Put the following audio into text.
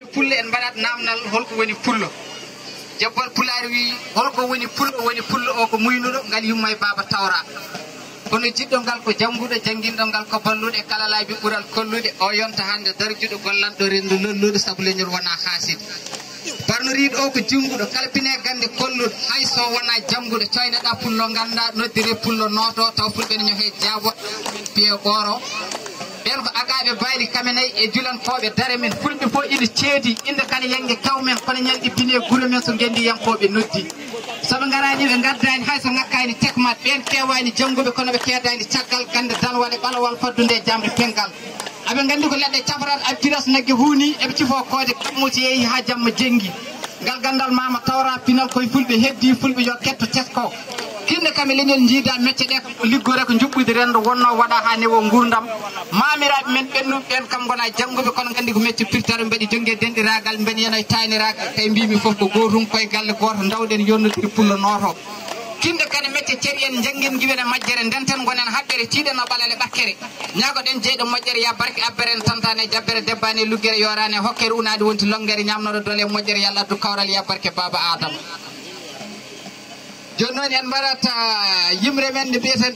pulle en mbaɗat namdal holko woni pullo jabbal pulaar wi holko woni pullo o ko muynuɗo ngal yumma e baba tawra kono jiɗɗo ngal ko janguɗo janguinɗo ngal ko balluɗe kala laabi ɓural kollude o yonta hande darjuɗo gollanɗo rendu lollude saabu leñol wona haaside barnoriɗo o ko junguɗo kalpine gande kolluɗo hayso wona janguɗo coyneɗa pullo ganda noddire pullo noto taw fulɓe ne ñohe jaabo piye ɓoro ɓen ko agaɓe bayli kamenayi e julankoɓe dare men fulɓe fof ina ceedi inde kane yangue kawmen kono ñalɗi bine guure men so gendi yankoɓe noddi soɓe garani ɓe gaddani hayso ngakkani tekmat ɓen kewani jangguɓe kono ɓe keedani caggal gande dalwale ɓalawal faddude jamre pengal aɓe gandi ko leɗɗe caparal abdiras naggue huuni eɓe cifo koode kammuti yeehi ha jamma jenggi ngal gandal mama tawra pinal koye fulɓe heddi fulɓe yo ketto tesko kinde kam e leñol jiida mecce ɗe ko liggore ko juɓɓude rendo wonno waɗa ha newo gurdam mamiraɓe men ɓennuɓe ɓen kam gona jangguɓe kono gandi ko mecce pirtare mbeɗe jongue denɗiragal mbeɗe yena e tayniragal tawi mbimi foof ko gotum koye galle goto dawɗen yonnodiri pullo noto kinde kane mecce ceeri en jangguin guiwen e majjere ndenten gonen haɓɓere tiiɗen o ɓalale ɓakkere ñagoɗen jeyɗo moƴƴere ya barke abbere en tantane e jabbere debbani e luggere yorani e hokkere unade wonti longuere ñamnoɗo dole e moƴƴere yalla addu kawral ya barke baba adama joni noon en mbaɗat yimre men nde mbiyeten